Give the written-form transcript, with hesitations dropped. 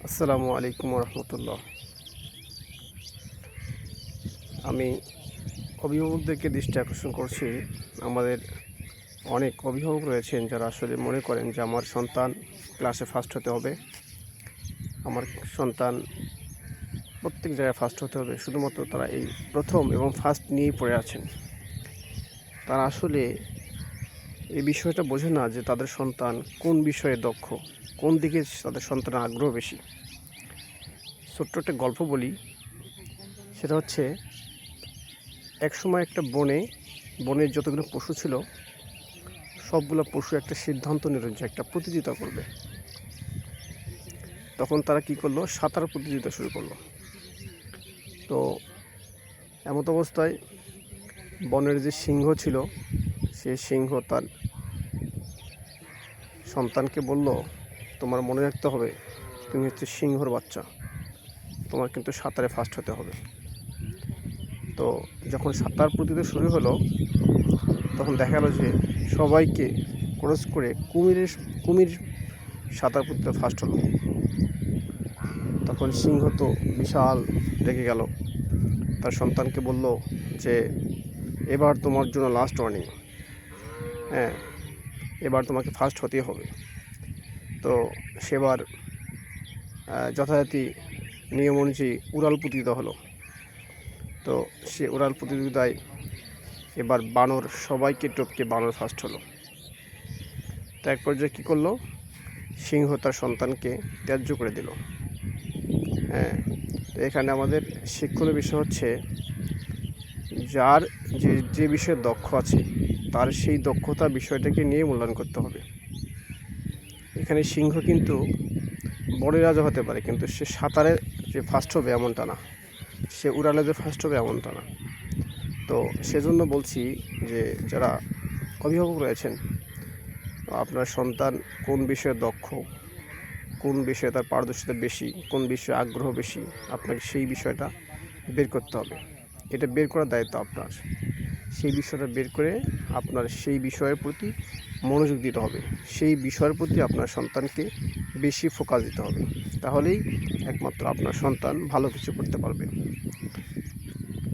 আসসালামু আলাইকুম রহমতুল্লাহ। আমি অভিভাবকদেরকে দৃষ্টি আকর্ষণ করছি। আমাদের অনেক অভিভাবক রয়েছেন যারা আসলে মনে করেন যে আমার সন্তান ক্লাসে ফার্স্ট হতে হবে, আমার সন্তান প্রত্যেক জায়গায় ফার্স্ট হতে হবে। শুধুমাত্র তারা এই প্রথম এবং ফার্স্ট নিয়েই পড়ে আছেন। তারা আসলে এই বিষয়টা বোঝে না যে তাদের সন্তান কোন বিষয়ে দক্ষ, কোন দিকে তাদের সন্তানের আগ্রহ বেশি। ছোট্ট একটা গল্প বলি, সেটা হচ্ছে একসময় একটা বনের যতগুলো পশু ছিল সবগুলো পশু একটা সিদ্ধান্ত নিল যে একটা প্রতিযোগিতা করবে। তখন তারা কি করলো, সাঁতার প্রতিযোগিতা শুরু করলো। তো এমত অবস্থায় বনের যে সিংহ ছিল, সেই সিংহ তার সন্তানকে বলল, তোমার মনে রাখতে হবে তুমি হচ্ছে সিংহর বাচ্চা, তোমার কিন্তু সাঁতারে ফার্স্ট হতে হবে। তো যখন সাঁতার প্রতিযোগিতা শুরু হলো তখন দেখা গেল যে সবাইকে ক্রস করে কুমির সাঁতার প্রতিযোগিতা ফার্স্ট হলো। তখন সিংহ তো বিশাল রেগে গেল, তার সন্তানকে বলল যে এবার তোমার জন্য লাস্ট ওয়ার্নিং, হ্যাঁ এবার তোমাকে ফার্স্ট হতেই হবে। তো সেবার যথারীতি নিয়ম অনুযায়ী উড়াল প্রতিযোগিতা হলো। তো সে উড়াল প্রতিযোগিতায় এবার বানর সবাইকে টপকে বানর ফার্স্ট হলো। তো এক পর্যায়ে কী করলো, সিংহ তার সন্তানকে ত্যায্য করে দিল। হ্যাঁ, তো এখানে আমাদের শিক্ষণীয় বিষয় হচ্ছে যার যে বিষয়ে দক্ষ আছে তার সেই দক্ষতা বিষয়টাকে নিয়ে মূল্যায়ন করতে হবে। এখানে সিংহ কিন্তু বড় রাজা হতে পারে, কিন্তু সে সাঁতারে যে ফার্স্ট হবে এমনটা না, সে উড়ালে যে ফার্স্ট হবে এমনটা না। তো সেজন্য বলছি যে যারা অভিভাবক রয়েছেন, আপনার সন্তান কোন বিষয়ে দক্ষ, কোন বিষয়ে তার পারদর্শিতা বেশি, কোন বিষয়ে আগ্রহ বেশি, আপনাকে সেই বিষয়টা বের করতে হবে। এটা বের করার দায়িত্ব আপনার। সেই বিষয়টা বের করে আপনার সেই বিষয়ের প্রতি মনোযোগ দিতে হবে, সেই বিষয়ের প্রতি আপনার সন্তানকে বেশি ফোকাস দিতে হবে। তাহলেই একমাত্র আপনার সন্তান ভালো কিছু করতে পারবে।